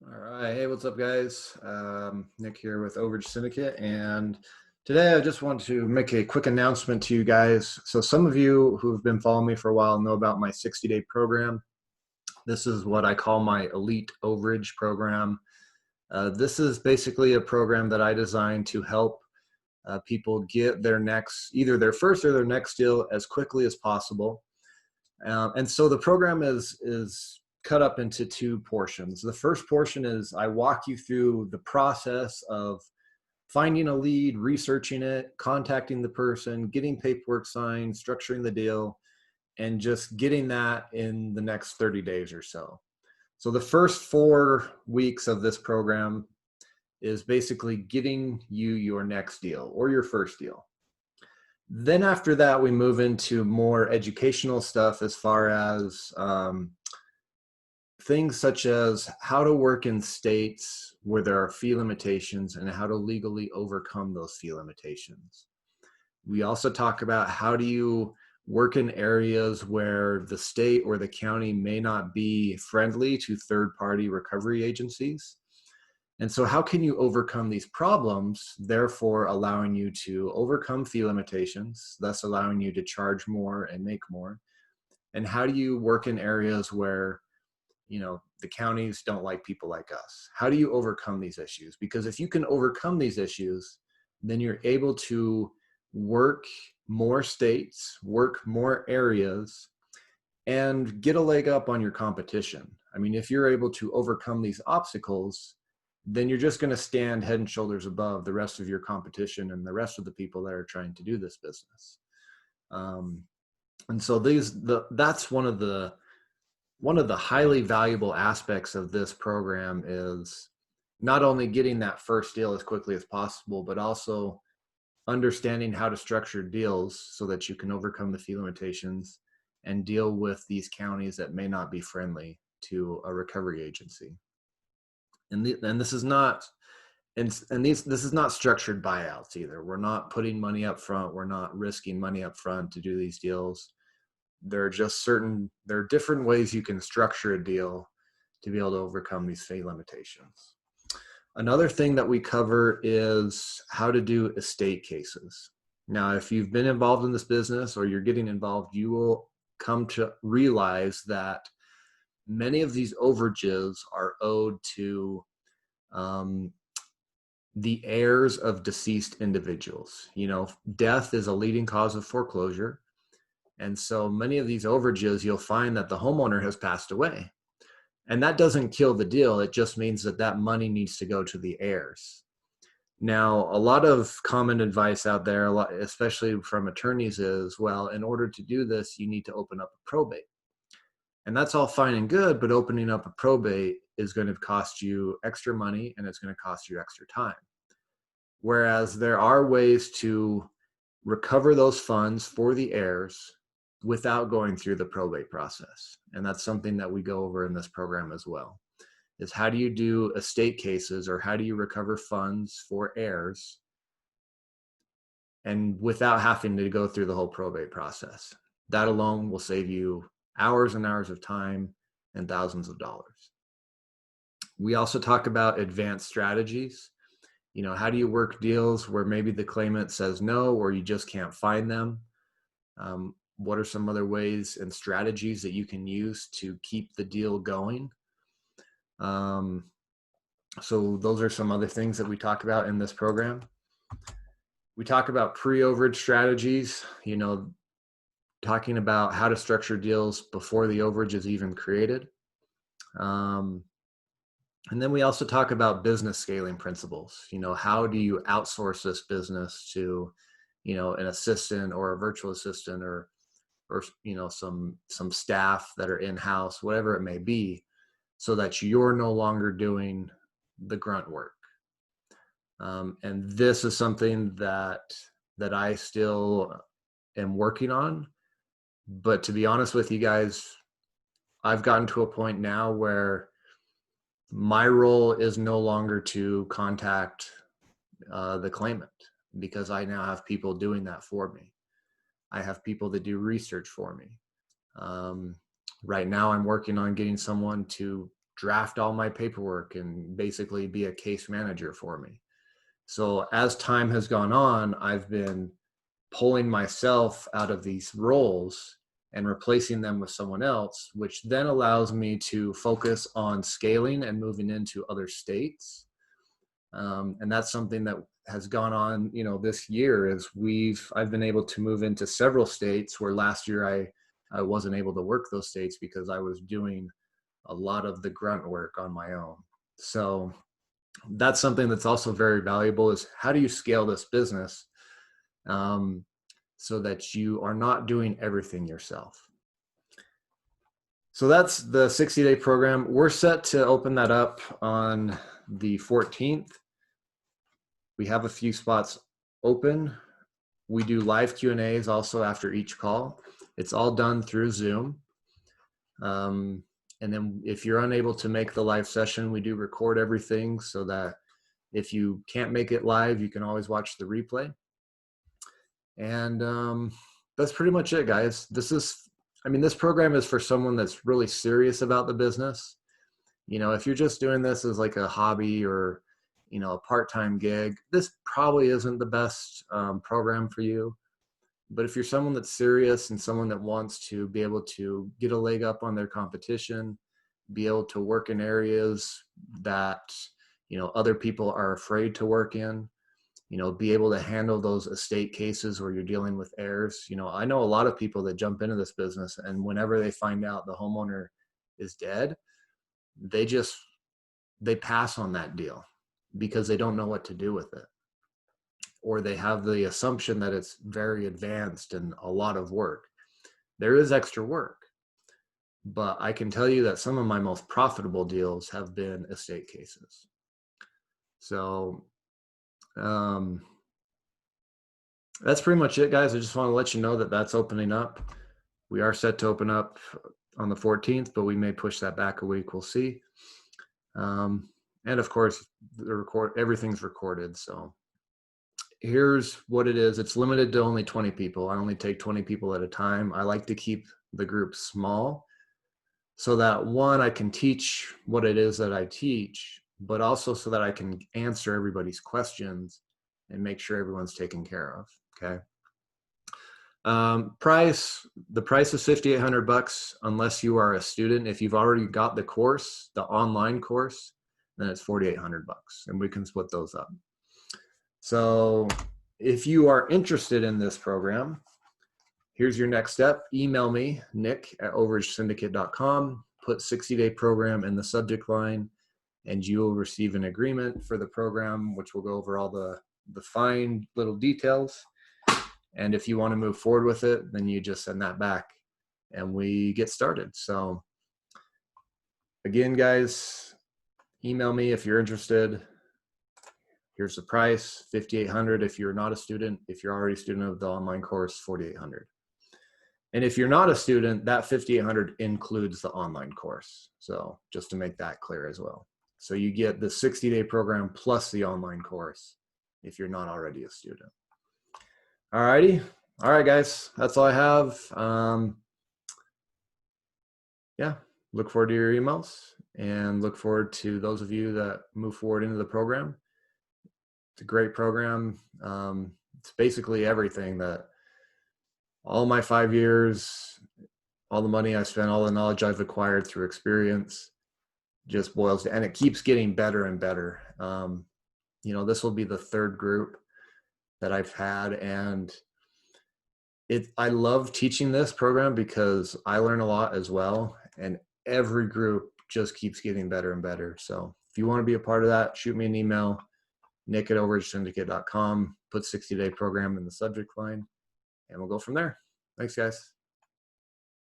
All right. Hey, what's up, guys? Nick here with Overage Syndicate. And today I just want to make a quick announcement to you guys. So, some of you who've been following me for a while know about my 60-day program. This is what I call my Elite Overage program. This is basically a program that I designed to help people get their next, either their first or their next deal as quickly as possible. And so the program is cut up into two portions. The first portion is I walk you through the process of finding a lead, researching it, contacting the person, getting paperwork signed, structuring the deal, and just getting that in the next 30 days or so. So the first 4 weeks of this program is basically getting you your next deal or your first deal. Then after that, we move into more educational stuff as far as things such as how to work in states where there are fee limitations and how to legally overcome those fee limitations. We also talk about how do you work in areas where the state or the county may not be friendly to third-party recovery agencies. And so how can you overcome these problems, therefore allowing you to overcome fee limitations, thus allowing you to charge more and make more? And how do you work in areas where the counties don't like people like us? How do you overcome these issues? Because if you can overcome these issues, then you're able to work more states, work more areas, and get a leg up on your competition. I mean, if you're able to overcome these obstacles, then you're just going to stand head and shoulders above the rest of your competition and the rest of the people that are trying to do this business. And so that's one of the highly valuable aspects of this program is not only getting that first deal as quickly as possible, but also understanding how to structure deals so that you can overcome the fee limitations and deal with these counties that may not be friendly to a recovery agency. And this is not this is not structured buyouts either. We're not putting money up front. We're not risking money up front to do these deals. There are different ways you can structure a deal to be able to overcome these fee limitations. Another thing that we cover is how to do estate cases. Now, if you've been involved in this business or you're getting involved, you will come to realize that many of these overages are owed to the heirs of deceased individuals. Death is a leading cause of foreclosure. And so many of these overages, you'll find that the homeowner has passed away. And that doesn't kill the deal. It just means that that money needs to go to the heirs. Now, a lot of common advice out there, especially from attorneys, is, well, in order to do this, you need to open up a probate. And that's all fine and good, but opening up a probate is going to cost you extra money and it's going to cost you extra time. Whereas there are ways to recover those funds for the heirs without going through the probate process. And that's something that we go over in this program as well, is how do you do estate cases or how do you recover funds for heirs and without having to go through the whole probate process. That alone will save you hours and hours of time and thousands of dollars. We also talk about advanced strategies. How do you work deals where maybe the claimant says no or you just can't find them? What are some other ways and strategies that you can use to keep the deal going? So those are some other things that we talk about in this program. We talk about pre-overage strategies, talking about how to structure deals before the overage is even created. And then we also talk about business scaling principles. How do you outsource this business to, an assistant or a virtual assistant or some staff that are in-house, whatever it may be, so that you're no longer doing the grunt work. And this is something that I still am working on. But to be honest with you guys, I've gotten to a point now where my role is no longer to contact the claimant, because I now have people doing that for me. I have people that do research for me. Right now I'm working on getting someone to draft all my paperwork and basically be a case manager for me. So as time has gone on, I've been pulling myself out of these roles and replacing them with someone else, which then allows me to focus on scaling and moving into other states. And that's something that has gone on, this year is I've been able to move into several states where last year I wasn't able to work those states because I was doing a lot of the grunt work on my own. So that's something that's also very valuable, is how do you scale this business so that you are not doing everything yourself. So that's the 60-day program. We're set to open that up on the 14th. We have a few spots open. We do live Q&As also after each call. It's all done through Zoom. And then if you're unable to make the live session, we do record everything so that if you can't make it live, you can always watch the replay. And that's pretty much it, guys. This program is for someone that's really serious about the business. If you're just doing this as like a hobby or, a part-time gig, this probably isn't the best program for you. But if you're someone that's serious and someone that wants to be able to get a leg up on their competition, be able to work in areas that, other people are afraid to work in, be able to handle those estate cases where you're dealing with heirs. I know a lot of people that jump into this business, and whenever they find out the homeowner is dead, they pass on that deal because they don't know what to do with it. Or they have the assumption that it's very advanced and a lot of work. There is extra work, but I can tell you that some of my most profitable deals have been estate cases. So that's pretty much it, guys. I just want to let you know that that's opening up. We are set to open up on the 14th, but we may push that back a week. We'll see. And of course, everything's recorded. So here's what it is. It's limited to only 20 people. I only take 20 people at a time. I like to keep the group small so that, one, I can teach what it is that I teach, but also so that I can answer everybody's questions and make sure everyone's taken care of. Okay. The price is $5,800 unless you are a student. If you've already got the course, the online course, then it's $4,800, and we can split those up. So if you are interested in this program, here's your next step. Email me, nick@overagesyndicate.com, put 60-day program in the subject line, and you will receive an agreement for the program, which will go over all the fine little details. And if you want to move forward with it, then you just send that back and we get started. So again, guys, email me if you're interested. Here's the price, $5,800 if you're not a student. If you're already a student of the online course, $4,800. And if you're not a student, that $5,800 includes the online course. So just to make that clear as well. So you get the 60-day program plus the online course if you're not already a student. All righty. All right, guys, that's all I have. Yeah, look forward to your emails and look forward to those of you that move forward into the program. It's a great program. It's basically everything that all my 5 years, all the money I spent, all the knowledge I've acquired through experience just boils down, and it keeps getting better and better. This will be the third group that I've had, and I love teaching this program because I learn a lot as well, and every group just keeps getting better and better. So if you want to be a part of that, shoot me an email, nick@overagesyndicate.com, put 60-day program in the subject line, and we'll go from there. Thanks, guys.